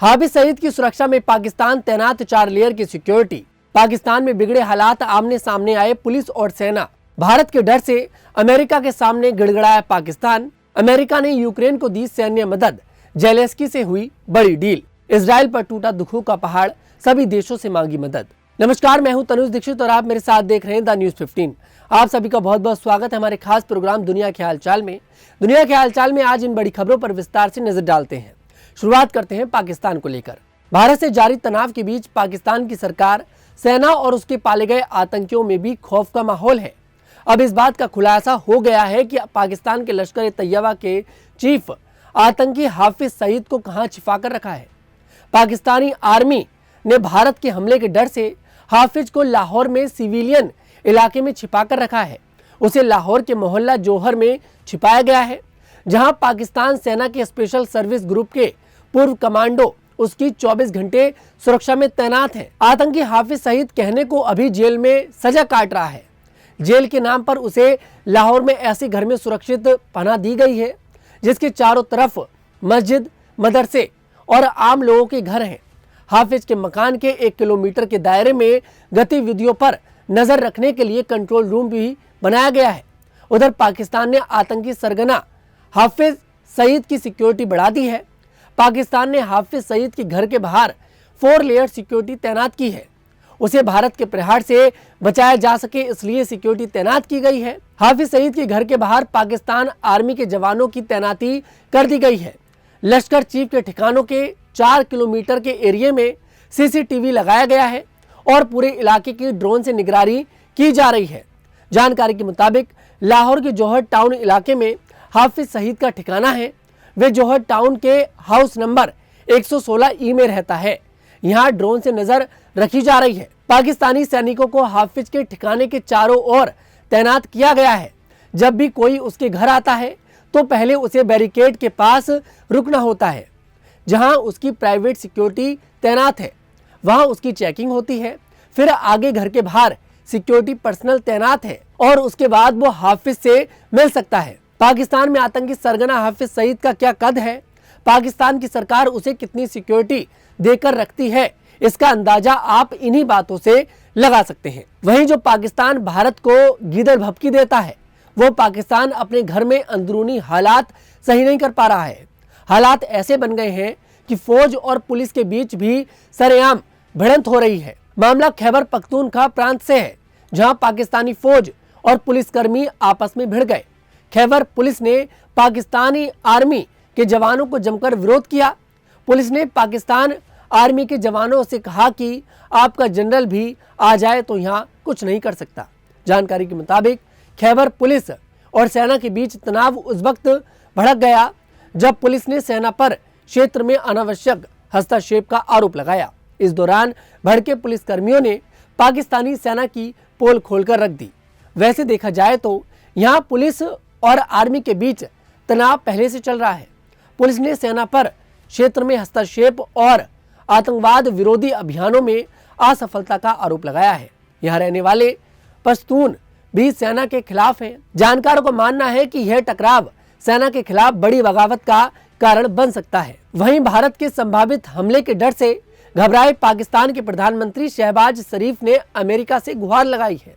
हाफिज सईद की सुरक्षा में पाकिस्तान तैनात 4 लेयर की सिक्योरिटी। पाकिस्तान में बिगड़े हालात, आमने सामने आए पुलिस और सेना। भारत के डर से अमेरिका के सामने गिड़गिड़ाया पाकिस्तान। अमेरिका ने यूक्रेन को दी सैन्य मदद। जेलेंस्की से हुई बड़ी डील। इजराइल पर टूटा दुखों का पहाड़, सभी देशों से मांगी मदद। नमस्कार, मैं हूं तनुज दीक्षित और आप मेरे साथ देख रहे हैं द न्यूज 15। आप सभी का बहुत बहुत स्वागत है हमारे खास प्रोग्राम दुनिया के हालचाल में। दुनिया के हालचाल में आज इन बड़ी खबरों पर विस्तार से नजर डालते हैं। शुरुआत करते हैं पाकिस्तान को लेकर। भारत से जारी तनाव के बीच पाकिस्तान की सरकार, सेना और उसके पाले गए आतंकियों में भी खौफ का माहौल है। अब इस बात का खुलासा हो गया है कि पाकिस्तान के लश्कर तैयबा के चीफ आतंकी हाफिज सईद को कहां छिपा कर रखा है। पाकिस्तानी आर्मी ने भारत के हमले के डर से हाफिज को लाहौर में सिविलियन इलाके में छिपा कर रखा है। उसे लाहौर के मोहल्ला जोहर में छिपाया गया है, जहां पाकिस्तान सेना के स्पेशल सर्विस ग्रुप के पूर्व कमांडो उसकी 24 घंटे सुरक्षा में तैनात है। आतंकी हाफिज सईद कहने को अभी जेल में सजा काट रहा है। जेल के नाम पर उसे लाहौर में ऐसे घर में सुरक्षित पनाह दी गई है जिसके चारों तरफ मस्जिद, मदरसे और आम लोगों के घर हैं। हाफिज के मकान के 1 किलोमीटर के दायरे में गतिविधियों पर नजर रखने के लिए कंट्रोल रूम भी बनाया गया है। उधर पाकिस्तान ने आतंकी सरगना हाफिज सईद की सिक्योरिटी बढ़ा दी है। पाकिस्तान ने हाफिज सईद के घर के बाहर 4 लेयर सिक्योरिटी तैनात की है। उसे भारत के प्रहार से बचाया जा सके, इसलिए सिक्योरिटी तैनात की गई है। हाफिज सईद के घर के बाहर पाकिस्तान आर्मी के जवानों की तैनाती कर दी गई है। लश्कर चीफ के ठिकानों के 4 किलोमीटर के एरिया में सीसीटीवी लगाया गया है और पूरे इलाके की ड्रोन से निगरानी की जा रही है। जानकारी के मुताबिक लाहौर के जौहर टाउन इलाके में हाफिज सईद का ठिकाना है। वे जौहर टाउन के हाउस नंबर 116 ई में रहता है। यहाँ ड्रोन से नजर रखी जा रही है। पाकिस्तानी सैनिकों को हाफिज के ठिकाने के चारों ओर तैनात किया गया है। जब भी कोई उसके घर आता है तो पहले उसे बैरिकेड के पास रुकना होता है, जहां उसकी प्राइवेट सिक्योरिटी तैनात है। वहां उसकी चेकिंग होती है। फिर आगे घर के बाहर सिक्योरिटी पर्सनल तैनात है और उसके बाद वो हाफिज से मिल सकता है। पाकिस्तान में आतंकी सरगना हाफिज सईद का क्या कद है, पाकिस्तान की सरकार उसे कितनी सिक्योरिटी देकर रखती है, इसका अंदाजा आप इन्हीं बातों से लगा सकते हैं। वहीं जो पाकिस्तान भारत को गीदड़ भभकी देता है, वो पाकिस्तान अपने घर में अंदरूनी हालात सही नहीं कर पा रहा है। हालात ऐसे बन गए हैं कि फौज और पुलिस के बीच भी सरेआम भिड़ंत हो रही है। मामला खैबर पख्तूनख्वा प्रांत से है, जहां पाकिस्तानी फौज और पुलिसकर्मी आपस में भिड़ गए। खैबर पुलिस ने पाकिस्तानी आर्मी के जवानों को जमकर विरोध किया। पुलिस ने पाकिस्तान आर्मी के जवानों से कहा कि आपका जनरल भी आ जाए तो यहाँ कुछ नहीं कर सकता। जानकारी के मुताबिक खैबर पुलिस और सेना के बीच तनाव उस वक्त भड़क गया जब पुलिस ने सेना पर क्षेत्र में अनावश्यक हस्तक्षेप का आरोप लगाया। इस दौरान भड़के पुलिसकर्मियों ने पाकिस्तानी सेना की पोल खोलकर रख दी। वैसे देखा जाए तो यहाँ पुलिस और आर्मी के बीच तनाव पहले से चल रहा है। पुलिस ने सेना पर क्षेत्र में हस्तक्षेप और आतंकवाद विरोधी अभियानों में असफलता का आरोप लगाया है। यहाँ रहने वाले पश्तून भी सेना के खिलाफ हैं। जानकारों का मानना है कि यह टकराव सेना के खिलाफ बड़ी बगावत का कारण बन सकता है। वहीं भारत के संभावित हमले के डर से घबराए पाकिस्तान के प्रधानमंत्री शहबाज शरीफ ने अमेरिका से गुहार लगाई है।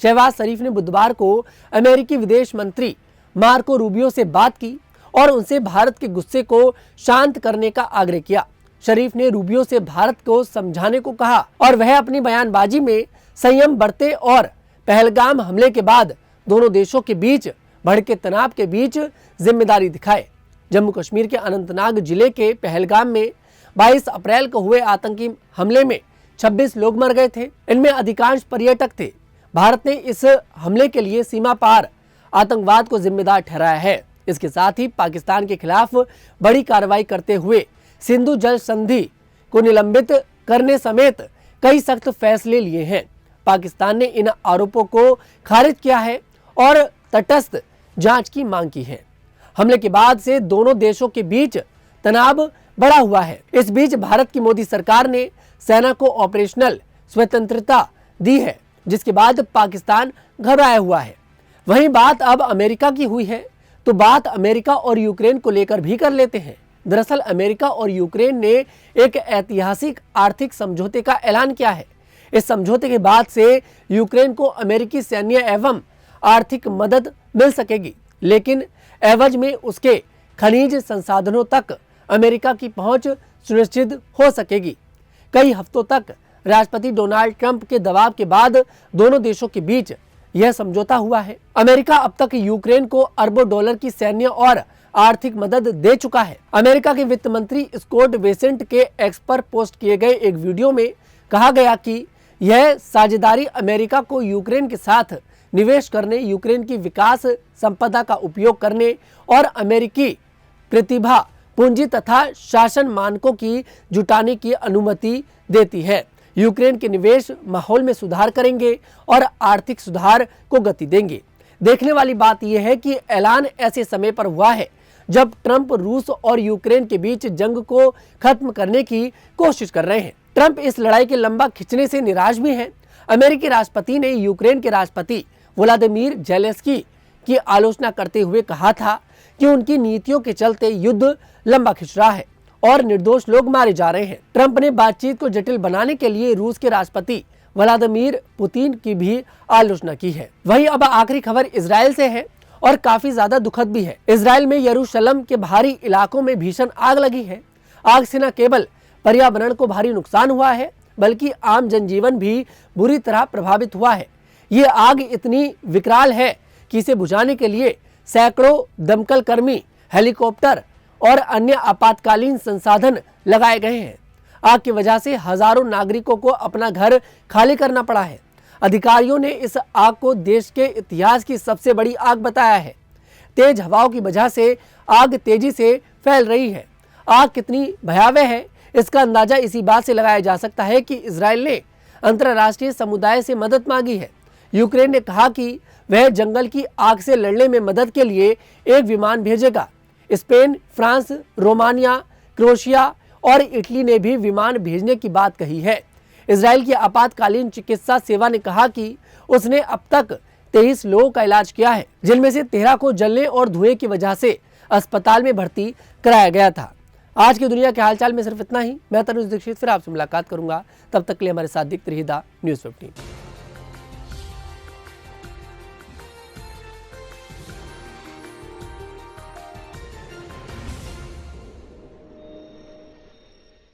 शहबाज शरीफ ने बुधवार को अमेरिकी विदेश मंत्री मार्को रूबियो से बात की और उनसे भारत के गुस्से को शांत करने का आग्रह किया। शरीफ ने रूबियो से भारत को समझाने को कहा और वह अपनी बयानबाजी में संयम बरते और पहलगाम हमले के बाद दोनों देशों के बीच भड़के तनाव के बीच जिम्मेदारी दिखाए। जम्मू कश्मीर के अनंतनाग जिले के पहलगाम में 22 अप्रैल को हुए आतंकी हमले में 26 लोग मर गए थे। इनमें अधिकांश पर्यटक थे। भारत ने इस हमले के लिए सीमा पार आतंकवाद को जिम्मेदार ठहराया है। इसके साथ ही पाकिस्तान के खिलाफ बड़ी कार्रवाई करते हुए सिंधु जल संधि को निलंबित करने समेत कई सख्त फैसले लिए हैं। पाकिस्तान ने इन आरोपों को खारिज किया है और तटस्थ जांच की मांग की है। हमले के बाद से दोनों देशों के बीच तनाव बढ़ा हुआ है। इस बीच भारत की मोदी सरकार ने सेना को ऑपरेशनल स्वतंत्रता दी है, जिसके बाद पाकिस्तान घबराया हुआ है। वहीं बात अब अमेरिका की हुई है तो बात अमेरिका और यूक्रेन को लेकर भी कर लेते हैं। दरअसल अमेरिका और यूक्रेन ने एक ऐतिहासिक आर्थिक समझौते का ऐलान किया है। इस समझौते के बाद से यूक्रेन को अमेरिकी सैन्य एवं आर्थिक मदद मिल सकेगी, लेकिन एवज में उसके खनिज संसाधनों तक अमेरिका की पहुंच सुनिश्चित हो सकेगी। कई हफ्तों तक राष्ट्रपति डोनाल्ड ट्रंप के दबाव के बाद दोनों देशों के बीच यह समझौता हुआ है। अमेरिका अब तक यूक्रेन को अरबों डॉलर की सैन्य और आर्थिक मदद दे चुका है। अमेरिका के वित्त मंत्री स्कॉट बेसेंट के एक्स पर पोस्ट किए गए एक वीडियो में कहा गया कि यह साझेदारी अमेरिका को यूक्रेन के साथ निवेश करने, यूक्रेन की विकास संपदा का उपयोग करने और अमेरिकी प्रतिभा, पूंजी तथा शासन मानकों की जुटाने की अनुमति देती है। यूक्रेन के निवेश माहौल में सुधार करेंगे और आर्थिक सुधार को गति देंगे। देखने वाली बात यह है कि ऐलान ऐसे समय पर हुआ है जब ट्रंप रूस और यूक्रेन के बीच जंग को खत्म करने की कोशिश कर रहे हैं। ट्रंप इस लड़ाई के लंबा खिंचने से निराश भी हैं। अमेरिकी राष्ट्रपति ने यूक्रेन के राष्ट्रपति व्लादिमीर ज़ेलेंस्की की आलोचना करते हुए कहा था कि उनकी नीतियों के चलते युद्ध लंबा खिंच रहा है और निर्दोष लोग मारे जा रहे हैं। ट्रंप ने बातचीत को जटिल बनाने के लिए रूस के राष्ट्रपति व्लादिमीर पुतिन की भी आलोचना की है। वहीं अब आखिरी खबर इजराइल से है और काफी ज्यादा दुखद भी है। इजराइल में यरूशलेम के बाहरी इलाकों में भीषण आग लगी है। आग से न केवल पर्यावरण को भारी नुकसान हुआ है, बल्कि आम जनजीवन भी बुरी तरह प्रभावित हुआ है। ये आग इतनी विकराल है कि इसे बुझाने के लिए सैकड़ों दमकल कर्मी, हेलीकॉप्टर और अन्य आपातकालीन संसाधन लगाए गए हैं। आग की वजह से हजारों नागरिकों को अपना घर खाली करना पड़ा है। अधिकारियों ने इस आग को देश के इतिहास की सबसे बड़ी आग बताया है। तेज हवाओं की वजह से आग तेजी से फैल रही है। आग कितनी भयावह है, इसका अंदाजा इसी बात से लगाया जा सकता है कि इजराइल ने अंतर्राष्ट्रीय समुदाय से मदद मांगी है। यूक्रेन ने कहा कि वह जंगल की आग से लड़ने में मदद के लिए एक विमान भेजेगा। स्पेन, फ्रांस, रोमानिया, क्रोएशिया और इटली ने भी विमान भेजने की बात कही है। इजराइल की आपातकालीन चिकित्सा सेवा ने कहा कि उसने अब तक 23 लोगों का इलाज किया है, जिनमें से 13 को जलने और धुएं की वजह से अस्पताल में भर्ती कराया गया था। आज की दुनिया के हालचाल में सिर्फ इतना ही। मैं तनुज दीक्षित फिर आपसे मुलाकात करूंगा। तब तक के लिए हमारे साथ देखते रहिए द न्यूज़ 15।